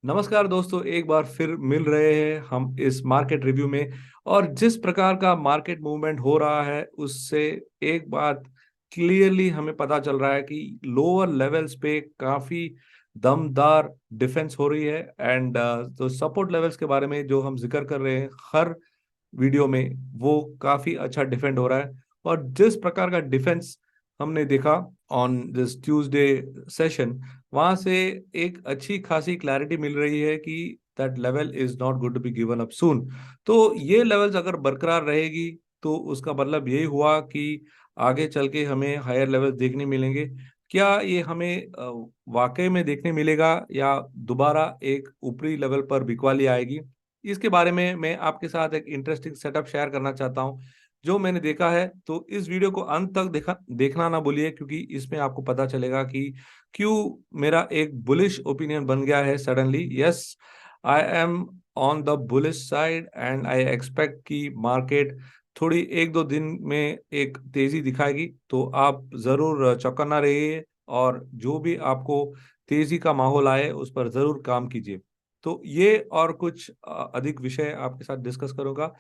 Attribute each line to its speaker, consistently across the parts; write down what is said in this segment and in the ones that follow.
Speaker 1: नमस्कार दोस्तों, एक बार फिर मिल रहे हैं हम इस मार्केट रिव्यू में। और जिस प्रकार का मार्केट मूवमेंट हो रहा है उससे एक बात क्लियरली हमें पता चल रहा है कि लोअर लेवल्स पे काफी दमदार डिफेंस हो रही है। एंड तो सपोर्ट लेवल्स के बारे में जो हम जिक्र कर रहे हैं हर वीडियो में, वो काफी अच्छा डिफेंड हो रहा है। और जिस प्रकार का डिफेंस हमने देखा ऑन दिस ट्यूसडे सेशन, वहां से एक अच्छी खासी क्लैरिटी मिल रही है कि that level is not going to be given up soon. तो ये लेवल्स अगर बरकरार रहेगी तो उसका मतलब यही हुआ कि आगे चल के हमें हायर लेवल्स देखने मिलेंगे। क्या ये हमें वाकई में देखने मिलेगा या दोबारा एक ऊपरी लेवल पर बिकवाली आएगी? इसके बारे में मैं आपके साथ एक इंटरेस्टिंग सेटअप शेयर करना चाहता हूं जो मैंने देखा है। तो इस वीडियो को अंत तक देखना ना भूलिए, क्योंकि इसमें आपको पता चलेगा कि क्यों मेरा एक बुलिश ओपिनियन बन गया है suddenly. Yes, I am on the bullish side and I expect कि मार्केट थोड़ी एक दो दिन में एक तेजी दिखाएगी। तो आप जरूर चौकन्ना रहिए और जो भी आपको तेजी का माहौल आए उस पर जरूर काम कीजिए। तो ये और कुछ अधिक विषय आपके साथ डिस्कस करूंगा।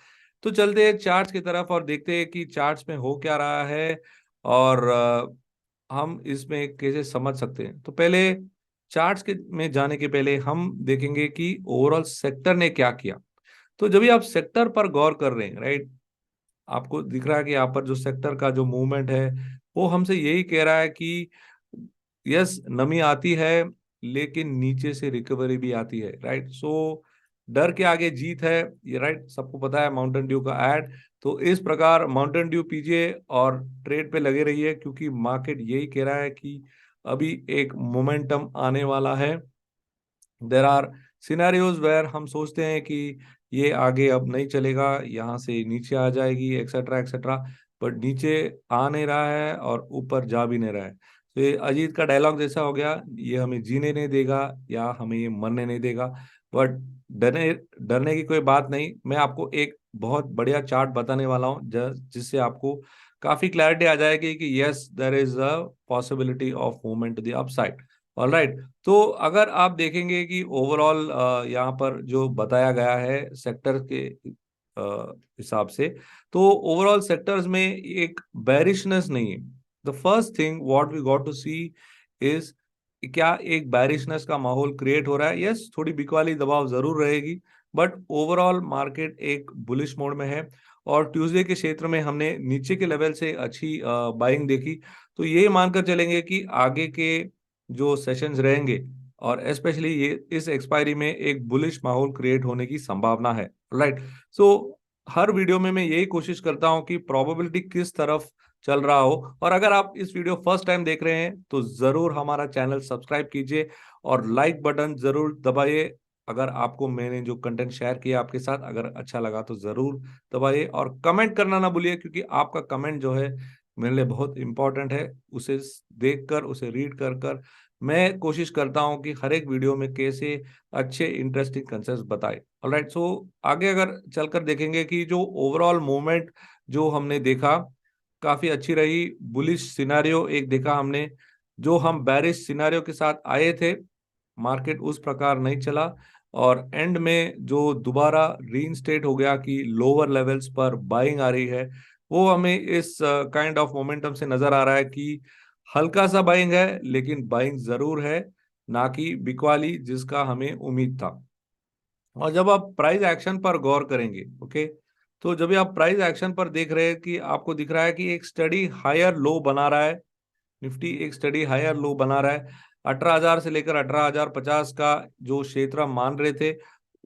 Speaker 1: तो चलते हैं चार्ट्स की तरफ और देखते हैं कि चार्ट्स में हो क्या रहा है और हम इसमें कैसे समझ सकते हैं। तो पहले चार्ट्स के में जाने के पहले हम देखेंगे कि ओवरऑल सेक्टर ने क्या किया। तो जब भी आप सेक्टर पर गौर कर रहे हैं, राइट, आपको दिख रहा है कि यहाँ पर जो सेक्टर का जो मूवमेंट है वो हमसे यही कह रहा है कि यस, नमी आती है लेकिन नीचे से रिकवरी भी आती है, राइट। सो डर के आगे जीत है, ये राइट, सबको पता है माउंटेन ड्यू का एड। तो इस प्रकार माउंटेन ड्यू पीजिए और ट्रेड पे लगे रहिए, क्योंकि मार्केट यही कह रहा है कि अभी एक मोमेंटम आने वाला है। देर आर सिनेरियोज वेयर हम सोचते हैं कि ये आगे अब नहीं चलेगा, यहाँ से नीचे आ जाएगी, एक्सेट्रा एक्सेट्रा। बट नीचे आ नहीं रहा है और ऊपर जा भी नहीं रहा है। तो ये अजीत का डायलॉग जैसा हो गया, ये हमें जीने नहीं देगा या हमें ये मरने नहीं देगा। बट डरने डरने की कोई बात नहीं। मैं आपको एक बहुत बढ़िया चार्ट बताने वाला हूँ जिससे आपको काफी क्लैरिटी आ जाएगी कि yes, there is a possibility of movement to the upside. Alright. तो अगर आप देखेंगे कि ओवरऑल यहाँ पर जो बताया गया है सेक्टर के हिसाब से, तो ओवरऑल सेक्टर्स में एक बैरिशनेस नहीं है। The first thing what we got to see is, क्या एक बैरिशनेस का माहौल क्रिएट हो रहा है? यस, थोड़ी बिकवाली दबाव जरूर रहेगी, बट ओवरऑल मार्केट एक बुलिश मोड में है। और ट्यूसडे के क्षेत्र में हमने नीचे के लेवल से अच्छी बाइंग देखी। तो ये मानकर चलेंगे कि आगे के जो सेशंस रहेंगे और स्पेशली ये इस एक्सपायरी में एक बुलिश माहौल क्रिएट होने की संभावना है, राइट। सो हर वीडियो में मैं यही कोशिश करता हूं कि प्रोबेबिलिटी किस तरफ चल रहा हो। और अगर आप इस वीडियो फर्स्ट टाइम देख रहे हैं तो जरूर हमारा चैनल सब्सक्राइब कीजिए और लाइक बटन जरूर दबाइए। अगर आपको मैंने जो कंटेंट शेयर किया आपके साथ अगर अच्छा लगा तो जरूर दबाइए और कमेंट करना ना भूलिए, क्योंकि आपका कमेंट जो है मेरे लिए बहुत इंपॉर्टेंट है। उसे देखकर, उसे रीड कर कर मैं कोशिश करता हूं कि हर एक वीडियो में कैसे अच्छे इंटरेस्टिंग कंसेप्ट बताए। ऑलराइट। सो आगे अगर चलकर देखेंगे कि जो ओवरऑल मूवमेंट जो हमने देखा काफी अच्छी रही। बुलिश सिनारियो एक देखा हमने, जो हम बैरिश सिनारियो के साथ आए थे, मार्केट उस प्रकार नहीं चला। और एंड में जो दोबारा रीइंस्टेट हो गया कि लोअर लेवल्स पर बाइंग आ रही है, वो हमें इस काइंड ऑफ मोमेंटम से नजर आ रहा है कि हल्का सा बाइंग है लेकिन बाइंग जरूर है, ना कि बिकवाली जिसका हमें उम्मीद था। और जब आप प्राइस एक्शन पर गौर करेंगे, ओके, तो जब भी आप प्राइस एक्शन पर देख रहे हैं कि आपको दिख रहा है कि एक स्टडी हायर लो बना रहा है, निफ्टी एक स्टडी हायर लो बना रहा है। 18,000 से लेकर 18,050 का जो क्षेत्र हम मान रहे थे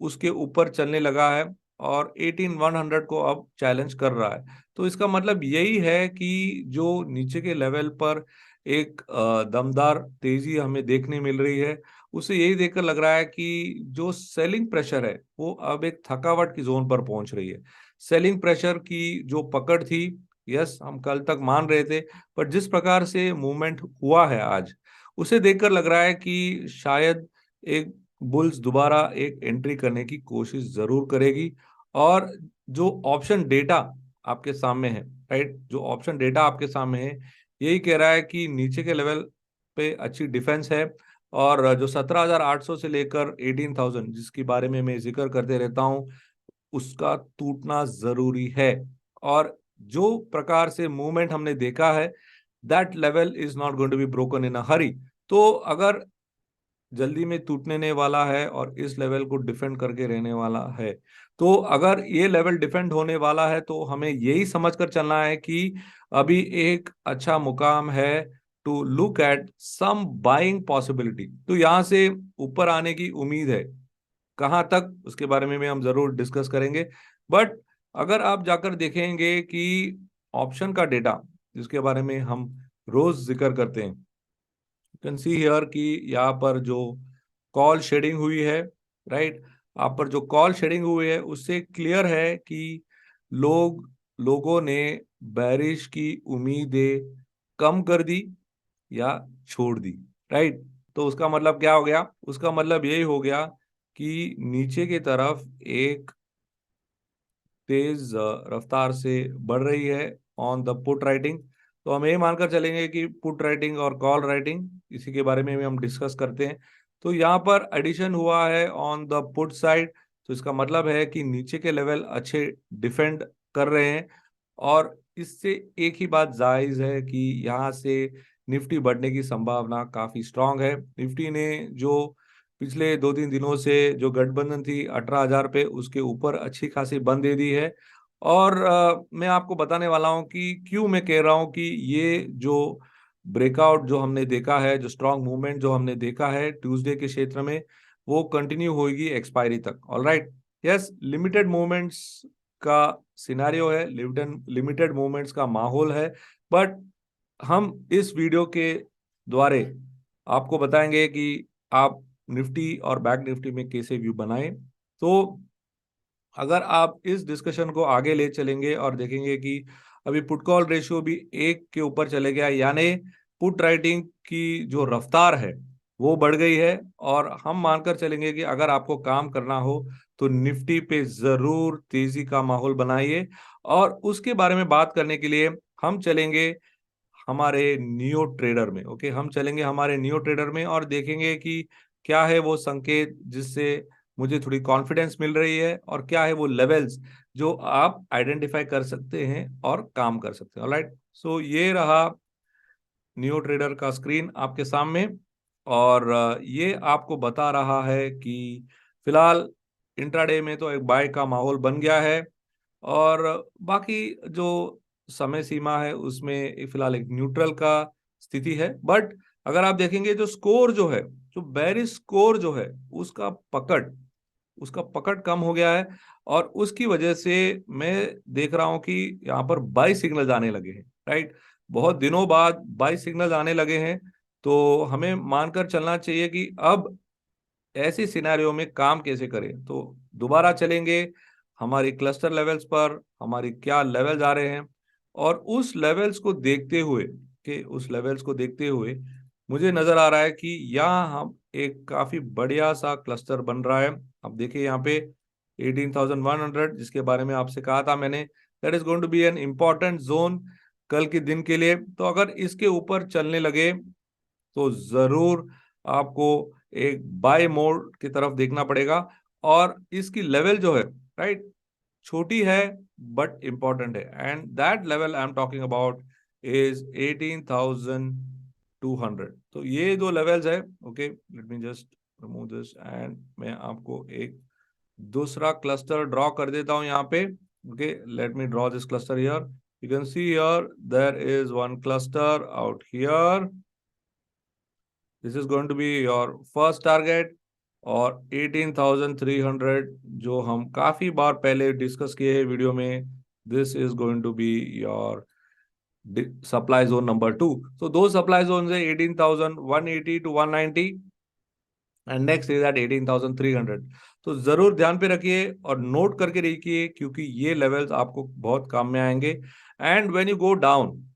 Speaker 1: उसके ऊपर चलने लगा है और 18,100 को अब चैलेंज कर रहा है। तो इसका मतलब यही है कि जो नीचे के लेवल पर एक दमदार तेजी हमें देखने मिल रही है, उसे यही देखकर लग रहा है कि जो सेलिंग प्रेशर है वो अब एक थकावट की जोन पर पहुंच रही है। सेलिंग प्रेशर की जो पकड़ थी, यस, हम कल तक मान रहे थे, पर जिस प्रकार से मूवमेंट हुआ है आज, उसे देखकर लग रहा है कि शायद एक बुल्स दोबारा एक एंट्री करने की कोशिश जरूर करेगी। और जो ऑप्शन डेटा आपके सामने है, राइट, जो ऑप्शन डेटा आपके सामने है, यही कह रहा है कि नीचे के लेवल पे अच्छी डिफेंस है। और जो 17,800 से लेकर 18,000 जिसके बारे में मैं जिक्र करते रहता हूँ, उसका टूटना जरूरी है। और जो प्रकार से मूवमेंट हमने देखा है, that level is not going to be broken in a hurry. तो अगर जल्दी में टूटने वाला है और इस लेवल को डिफेंड करके रहने वाला है, तो अगर ये लेवल डिफेंड होने वाला है तो हमें यही समझ कर चलना है कि अभी एक अच्छा मुकाम है to look at some buying possibility. तो यहां से ऊपर आने की उम्मीद है। कहां तक, उसके बारे में भी हम जरूर डिस्कस करेंगे। बट अगर आप जाकर देखेंगे कि ऑप्शन का डेटा, जिसके बारे में हम रोज जिक्र करते हैं, कैन सी हियर कि यहाँ पर जो कॉल शेडिंग हुई है, राइट, आप पर जो कॉल शेडिंग हुई है उससे क्लियर है कि लोगों ने बैरिश की उम्मीदें कम कर दी या छोड़ दी, राइट। तो उसका मतलब क्या हो गया? उसका मतलब यही हो गया कि नीचे की तरफ एक तेज रफ्तार से बढ़ रही है ऑन द पुट राइटिंग। तो हम ये मानकर चलेंगे कि पुट राइटिंग और कॉल राइटिंग, इसी के बारे में भी हम डिस्कस करते हैं। तो यहाँ पर एडिशन हुआ है ऑन द पुट साइड, तो इसका मतलब है कि नीचे के लेवल अच्छे डिफेंड कर रहे हैं। और इससे एक ही बात जायज है कि यहाँ से निफ्टी बढ़ने की संभावना काफी स्ट्रांग है। निफ्टी ने जो पिछले 2-3 दिनों से जो गठबंधन थी 18,000 पे, उसके ऊपर अच्छी खासी बंद दे दी है। और मैं आपको बताने वाला हूं कि क्यों मैं कह रहा हूं कि ये जो ब्रेकआउट जो हमने देखा है, जो स्ट्रांग मूवमेंट जो हमने देखा है ट्यूसडे के क्षेत्र में, वो कंटिन्यू होगी एक्सपायरी तक। ऑलराइट, यस, लिमिटेड मूवमेंट्स का सिनेरियो है, लिमिटेड लिमिटेड मूवमेंट्स का माहौल है। बट हम इस वीडियो के द्वारे आपको बताएंगे कि आप निफ्टी और बैंक निफ्टी में कैसे व्यू बनाएं। तो अगर आप इस डिस्कशन को आगे ले चलेंगे और देखेंगे कि अभी पुट कॉल रेशियो भी 1 के ऊपर चले गया, यानी पुट राइटिंग की जो रफ्तार है वो बढ़ गई है। और हम मानकर चलेंगे कि अगर आपको काम करना हो तो निफ्टी पे जरूर तेजी का माहौल बनाइए। और उसके बारे में बात करने के लिए हम चलेंगे हमारे नियो ट्रेडर में। ओके, हम चलेंगे हमारे नियो ट्रेडर में और देखेंगे कि क्या है वो संकेत जिससे मुझे थोड़ी कॉन्फिडेंस मिल रही है, और क्या है वो लेवल्स जो आप आइडेंटिफाई कर सकते हैं और काम कर सकते हैं। ऑलराइट, सो ये रहा नियो ट्रेडर का स्क्रीन आपके सामने। और ये आपको बता रहा है कि फिलहाल इंट्राडे में तो एक बाय का माहौल बन गया है, और बाकी जो समय सीमा है उसमें फिलहाल एक न्यूट्रल का स्थिति है। बट अगर आप देखेंगे जो स्कोर जो है, जो बेरिश स्कोर जो है, उसका पकड़ उसका पकड़ कम हो गया है। और उसकी वजह से मैं देख रहा हूं कि यहाँ पर बाई सिग्नल्स आने लगे हैं, राइट। बहुत दिनों बाद बाई सिग्नल्स आने लगे हैं। तो हमें मानकर चलना चाहिए कि अब ऐसी सिनेरियो में काम कैसे करें। तो दोबारा चलेंगे हमारी क्लस्टर लेवल्स पर, हमारी क्या लेवल्स आ रहे हैं, और उस लेवल्स को देखते हुए मुझे नजर आ रहा है कि यहाँ हम एक काफी बढ़िया सा क्लस्टर बन रहा है। अब देखिए यहाँ पे 18,100, जिसके बारे में आपसे कहा था मैंने, that is going to be an important zone कल के दिन के लिए। तो अगर इसके ऊपर चलने लगे तो जरूर आपको एक बाय मोड की तरफ देखना पड़ेगा। और इसकी लेवल जो है, राइट, छोटी है बट इंपॉर्टेंट है, and that level I am talking about is 18,200। तो ये दो लेवल्स है। Okay, let me just remove this and मैं आपको एक दूसरा क्लस्टर ड्रॉ कर देता हूं यहाँ पे। Okay, let me draw this cluster here. You can see here there is one cluster out here. This is going to be your first target. और 18,300 जो हम काफी बार पहले डिस्कस किए हैं वीडियो में, this is going to be your supply zone number 2। तो दो सप्लाई जोन है, 18,180 to 190, and next is at 18,300। तो जरूर ध्यान पे रखिए और नोट करके रखिए, क्योंकि ये लेवल्स आपको बहुत काम में आएंगे। And when you go down,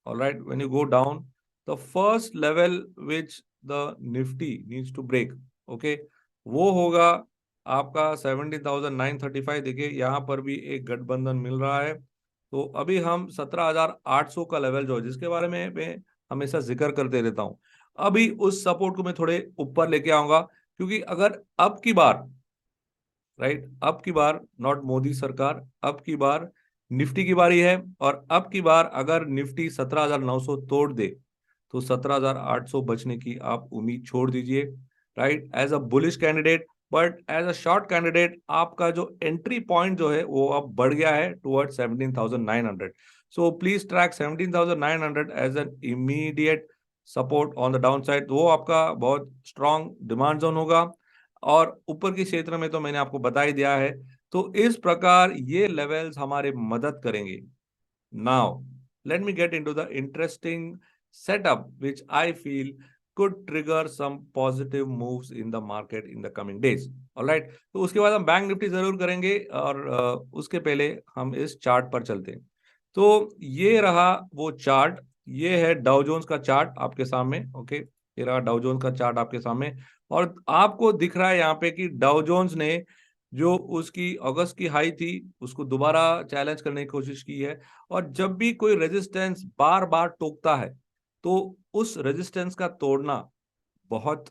Speaker 1: alright, when you go down, the first level which the Nifty needs to break, okay, वो होगा आपका 17,935। देखिए यहाँ पर भी एक गठबंधन मिल रहा है। तो अभी हम 17,800 का लेवल जो है, जिसके बारे में मैं हमेशा जिक्र करते रहता हूँ, अभी उस सपोर्ट को मैं थोड़े ऊपर लेके आऊंगा, क्योंकि अगर अब की बार, राइट, अब की बार नॉट मोदी सरकार, अब की बार निफ्टी की बारी है, और अब की बार अगर निफ्टी 17,900 तोड़ दे तो 17,800 बचने की आप उम्मीद छोड़ दीजिए, right, as a bullish candidate. But as a short candidate आपका जो एंट्री पॉइंट जो है वो अब बढ़ गया है toward 17,900। So please track 17,900 as an immediate support on the down side. वो आपका बहुत स्ट्रॉन्ग डिमांड जोन होगा, और ऊपर के क्षेत्र में तो मैंने आपको बता ही दिया है। तो इस प्रकार ये लेवल्स हमारे मदद करेंगे। Now let me get into the interesting setup which I feel could trigger some positive moves in the market in the coming days. Alright, तो उसके बाद हम बैंक निफ्टी जरूर करेंगे, और उसके पहले हम इस चार्ट पर चलते हैं। तो ये रहा वो चार्ट, ये है डाउ जोन्स का चार्ट आपके सामने। ओके, ये रहा डाउ जोन्स का चार्ट आपके सामने, और आपको दिख रहा है यहाँ पे कि डाउ जोन्स ने जो उसकी अगस्त की हाई थी उसको दोबारा चैलेंज करने की कोशिश की है, और जब भी कोई रेजिस्टेंस बार बार टोकता है तो उस रेजिस्टेंस का तोड़ना बहुत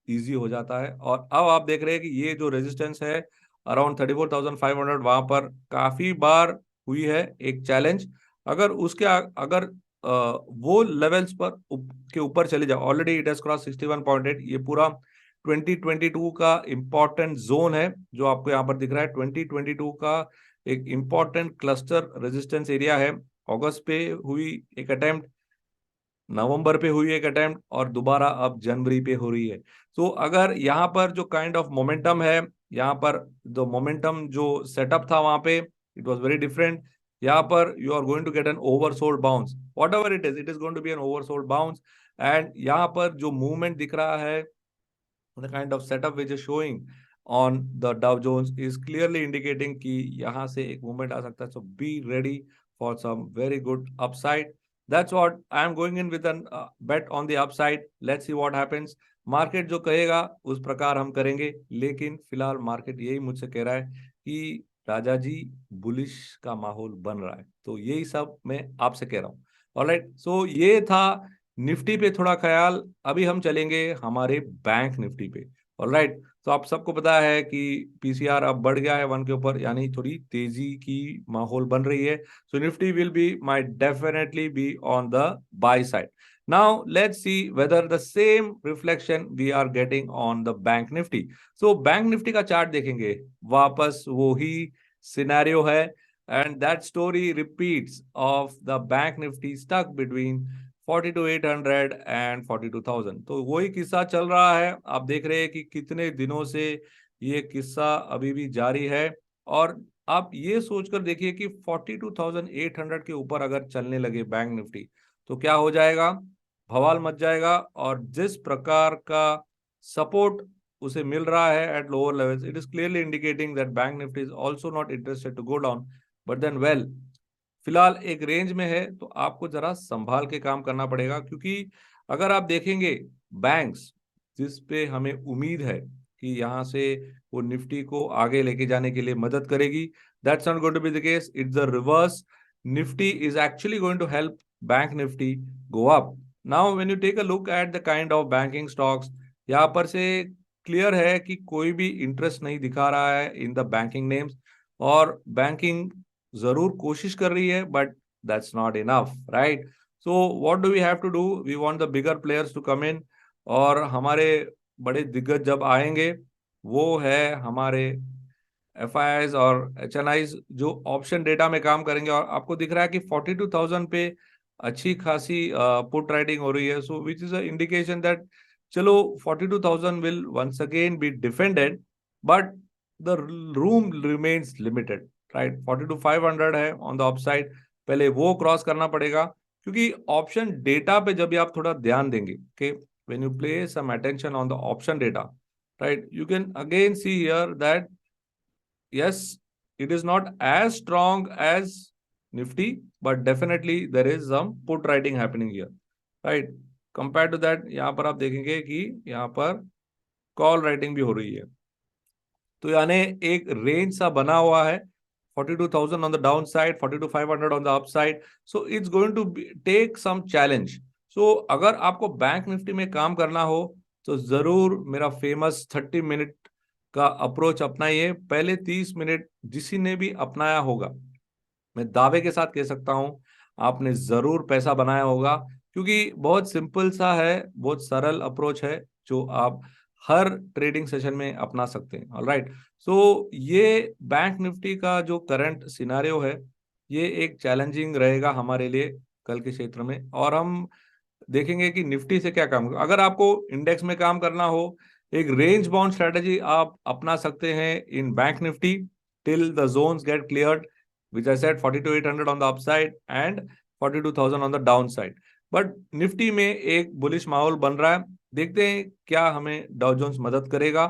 Speaker 1: इजी हो जाता है। और अब आप देख रहे हैं कि ये जो रेजिस्टेंस है अराउंड 34,500, वहां पर काफी बार हुई है एक चैलेंज। अगर उसके अगर वो लेवल्स पर के ऊपर चले जाओ, ऑलरेडी इट हैज क्रॉस 61.8, ये पूरा 2022 का इंपॉर्टेंट जोन है जो आपको यहाँ पर दिख रहा है। 2022 का एक इंपॉर्टेंट क्लस्टर रेजिस्टेंस एरिया है। अगस्त पे हुई एक अटेम्प्ट, नवंबर पे हुई एक अटेम्प्ट, और दोबारा अब जनवरी पे हो रही है। तो अगर यहाँ पर जो काइंड ऑफ मोमेंटम है, यहाँ पर जो मोमेंटम जो सेटअप था वहां पे, इट वाज वेरी डिफरेंट। यहाँ पर you are going to get an oversold bounce, whatever it is going to be an oversold bounce. And यहाँ पर जो मूवमेंट दिख रहा है, the kind of setup which is showing on the Dow Jones is clearly indicating कि यहाँ से एक movement आ सकता है। So be ready for some very good upside. That's what I am going in with an bet on the upside. Let's see what happens. Market जो कहेगा उस प्रकार हम करेंगे, लेकिन फिलहाल मार्केट यही मुझसे कह रहा है कि राजा जी बुलिश का माहौल बन रहा है, तो यही सब मैं आपसे कह रहा हूँ। ऑलराइट, सो ये था निफ्टी पे थोड़ा ख्याल। अभी हम चलेंगे हमारे बैंक निफ्टी पे। ऑलराइट, तो आप सबको पता है कि पीसीआर अब बढ़ गया है 1 के ऊपर, यानी थोड़ी तेजी की माहौल बन रही है। So Nifty will be my definitely be on the buy side. Now let's see whether the same reflection we are getting on the bank Nifty. So bank Nifty का चार्ट देखेंगे, वापस वो ही सिनेरियो है, and that story repeats of the bank Nifty stuck between 42,800 and 42,000। तो वही किस्सा चल रहा है। आप देख रहे हैं कि कितने दिनों से ये किस्सा अभी भी जारी है। और आप ये सोचकर देखिए कि 42,800 के ऊपर अगर चलने लगे बैंक निफ्टी तो क्या हो जाएगा, बवाल मच जाएगा। और जिस प्रकार का सपोर्ट उसे मिल रहा है at lower levels, it is clearly indicating that Bank Nifty is also not interested to go down, but then well, फिलहाल एक रेंज में है तो आपको जरा संभाल के काम करना पड़ेगा। क्योंकि अगर आप देखेंगे बैंक्स जिस पे हमें उम्मीद है कि यहाँ से वो निफ्टी को आगे लेके जाने के लिए मदद करेगी, that's not going to be the case, it's the reverse. Nifty is actually going to help Bank Nifty go up. Now when you take a look at the kind of banking stocks, यहाँ पर से clear है कि कोई भी interest नहीं दिखा रहा है इन द बैंकिंग नेम्स। और बैंकिंग जरूर कोशिश कर रही है, but that's not enough, right. So what do we have to do, we want the bigger players to come in. और हमारे बड़े दिग्गज जब आएंगे, वो है हमारे एफआईआईज और एचएनआईज जो ऑप्शन डेटा में काम करेंगे। और आपको दिख रहा है कि 42,000 पे अच्छी खासी पुट राइटिंग हो रही है। So which is a indication that चलो 42,000 will once again be defended, but the room remains limited, right. 42,500 है ऑन द अपसाइड, पहले वो क्रॉस करना पड़ेगा। क्योंकि ऑप्शन डेटा पे जब भी आप थोड़ा ध्यान देंगे, okay, when you play some attention on the option data, right, you can again see here that yes, it is not as strong as Nifty, but definitely there is some put writing happening here, right? Compared to that, यहाँ पर आप देखेंगे कि यहाँ पर call writing भी हो रही है। तो यानी एक रेंज सा बना हुआ है, 42,000 on the downside, 42,500 on the upside. So it's going to take some challenge. सो अगर आपको बैंक निफ्टी में काम करना हो तो जरूर मेरा फेमस 30 मिनट का अप्रोच अपनाइए। पहले 30 मिनट किसी ने भी अपनाया होगा, मैं दावे के साथ कह सकता हूं आपने जरूर पैसा बनाया होगा, क्योंकि बहुत सिंपल सा है, बहुत सरल अप्रोच है जो आप हर ट्रेडिंग सेशन में अपना सकते हैं। ऑलराइट, सो ये बैंक निफ्टी का जो करंट सिनारियो है, ये एक चैलेंजिंग रहेगा हमारे लिए कल के क्षेत्र में, और हम देखेंगे कि निफ्टी से क्या काम। अगर आपको इंडेक्स में काम करना हो, एक रेंज बाउंड स्ट्रेटजी आप अपना सकते हैं in bank Nifty till the zones get cleared, which I said 42,800 on the upside and 42,000 on the downside. But Nifty में एक बुलिश माहौल बन रहा है, देखते हैं क्या हमें डाउ जोन्स मदद करेगा।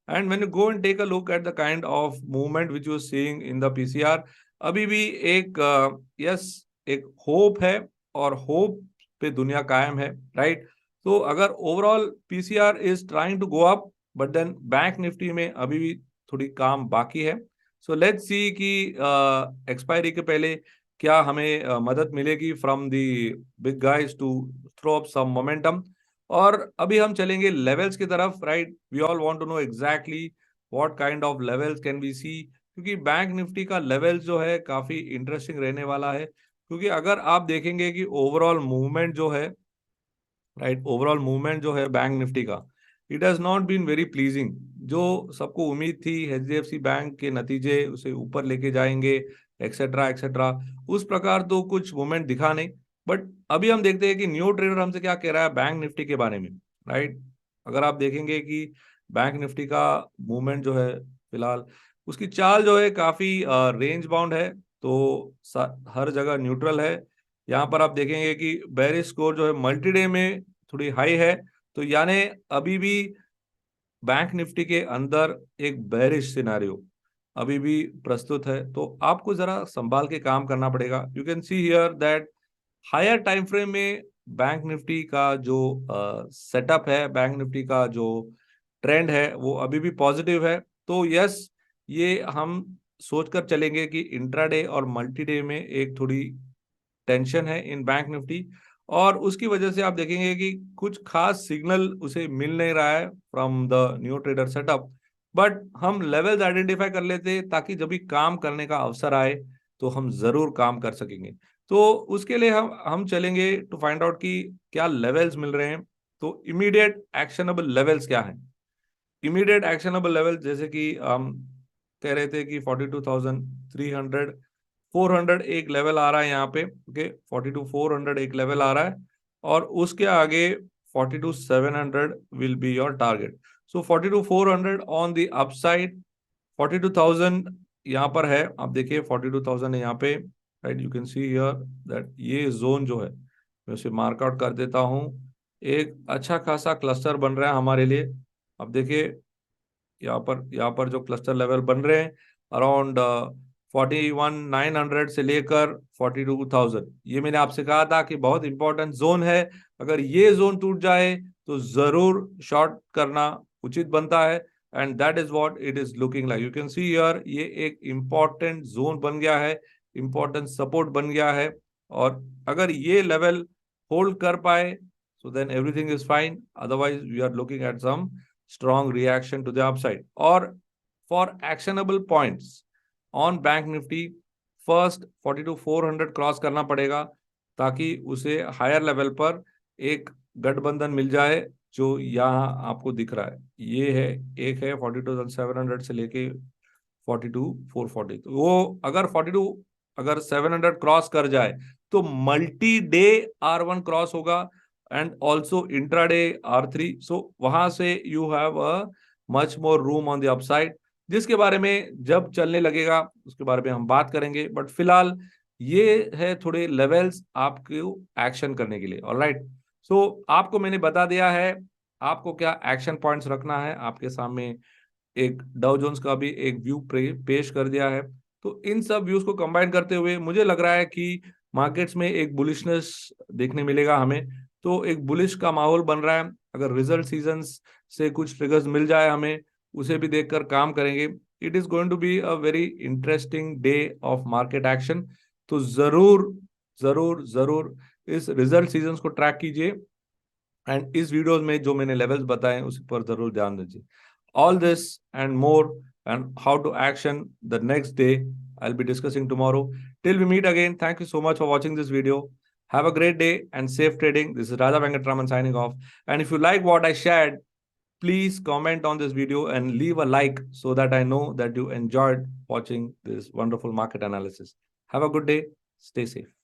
Speaker 1: And when you go and take a look at the kind of movement which you seeing in the PCR, अभी भी एक यस एक होप है, और होप पे दुनिया कायम है, राइट। तो अगर overall PCR is trying to go up, but then Bank Nifty में अभी भी थोड़ी काम बाकी है। सो लेट्स सी कि एक्सपायरी के पहले क्या हमें मदद मिलेगी from the big guys to throw up some momentum. और अभी हम चलेंगे लेवल्स की तरफ, right. We all want to know exactly what kind of levels can we see, क्योंकि बैंक निफ्टी का लेवल्स जो है काफी इंटरेस्टिंग रहने वाला है। क्योंकि अगर आप देखेंगे कि ओवरऑल मूवमेंट जो है, राइट, ओवरऑल मूवमेंट जो है बैंक निफ्टी का, it has not been very pleasing. जो सबको उम्मीद थी एचडीएफसी बैंक के नतीजे उसे ऊपर लेके जाएंगे, एक्सेट्रा एक्सेट्रा, उस प्रकार तो कुछ मूवमेंट दिखा नहीं। बट अभी हम देखते हैं कि न्यू ट्रेडर हमसे क्या कह रहा है बैंक निफ्टी के बारे में, राइट। अगर आप देखेंगे कि बैंक निफ्टी का मूवमेंट जो है फिलहाल, उसकी चाल जो है काफी रेंज बाउंड है, तो हर जगह न्यूट्रल है। यहाँ पर आप देखेंगे कि बेरिश स्कोर जो है मल्टी डे में थोड़ी हाई है, तो यानी अभी भी बैंक निफ्टी के अंदर एक बेरिश सिनारियो अभी भी प्रस्तुत है। तो आपको जरा संभाल के काम करना पड़ेगा। You can see here that higher time frame में बैंक निफ्टी का जो सेटअप है, बैंक निफ्टी का जो ट्रेंड है, वो अभी भी पॉजिटिव है। तो यस, ये हम सोचकर चलेंगे कि इंट्राडे और मल्टी डे में एक थोड़ी टेंशन है इन बैंक निफ्टी, और उसकी वजह से आप देखेंगे कि कुछ खास सिग्नल उसे मिल नहीं रहा है from the new trader setup. But हम लेवल्स आइडेंटिफाई कर लेते हैं ताकि जब भी काम करने का अवसर आए तो हम जरूर काम कर सकेंगे। तो उसके लिए हम चलेंगे टू फाइंड आउट कि क्या लेवल्स मिल रहे हैं। तो इमीडिएट एक्शनेबल लेवल्स क्या है? इमीडिएट एक्शनेबल लेवल जैसे कि हम कह रहे थे कि 42,300, 400 एक लेवल आ रहा है यहाँ पे, ओके, 42,400 एक लेवल आ रहा है, और उसके आगे 42,700 will be your target. So 42,400 on the upside, 42,000 यहाँ पर है, आप देखिए 42,000 है यहाँ पे, right. You can see here that ये जोन जो है, मैं उसे मार्कआउट कर देता हूँ। एक अच्छा खासा क्लस्टर बन रहा है हमारे लिए। अब देखिए यहाँ पर जो क्लस्टर लेवल बन रहे हैं अराउंड 41,900 से लेकर 42,000, ये मैंने आपसे कहा था कि बहुत इंपॉर्टेंट जोन है। अगर ये जोन टूट जाए तो जरूर शॉर्ट करना उचित बनता है, and that is what it is looking like. You can see here ये एक इंपॉर्टेंट जोन बन गया है, इंपॉर्टेंट सपोर्ट बन गया है। और अगर ये लेवल होल्ड कर पाए so then everything is fine, otherwise we are looking at some strong reaction to the upside. Or for actionable points on bank nifty, first 42,400 cross करना पड़ेगा ताकि उसे हायर लेवल पर एक गठबंधन मिल जाए जो यहाँ आपको दिख रहा है। ये है, एक है 42,700 से लेके 42,440, तो वो अगर 700 क्रॉस कर जाए तो मल्टी डे R1 क्रॉस होगा, एंड ऑल्सो इंट्राडे R3। सो वहां से you have a much more room on the upside, जिसके बारे में जब चलने लगेगा उसके बारे में हम बात करेंगे। बट फिलहाल ये है थोड़े लेवल्स आपको एक्शन करने के लिए। ऑलराइट, सो आपको मैंने बता दिया है आपको क्या एक्शन पॉइंट्स रखना है, आपके सामने एक डाउ जोन्स का भी एक व्यू पेश कर दिया है। तो इन सब व्यूज को कंबाइन करते हुए मुझे लग रहा है कि मार्केट्स में एक बुलिशनेस देखने मिलेगा हमें। तो एक बुलिश का माहौल बन रहा है। अगर रिजल्ट सीजन्स से कुछ ट्रिगर्स मिल जाए हमें, उसे भी देखकर काम करेंगे। It is going to be a very interesting day of market action. तो जरूर जरूर जरूर इस रिजल्ट सीजन्स को ट्रैक कीजिए एंड इस वीडियोस में जो मैंने लेवल्स बताए उस पर जरूर ध्यान दीजिए. All this and more and how to action the next day I'll be discussing tomorrow. Till we meet again, thank you so much for watching this video. Have a great day and safe trading. This is Raja Venkatraman signing off. And if you like what I shared, please comment on this video and leave a like so that I know that you enjoyed watching this wonderful market analysis. Have a good day. Stay safe.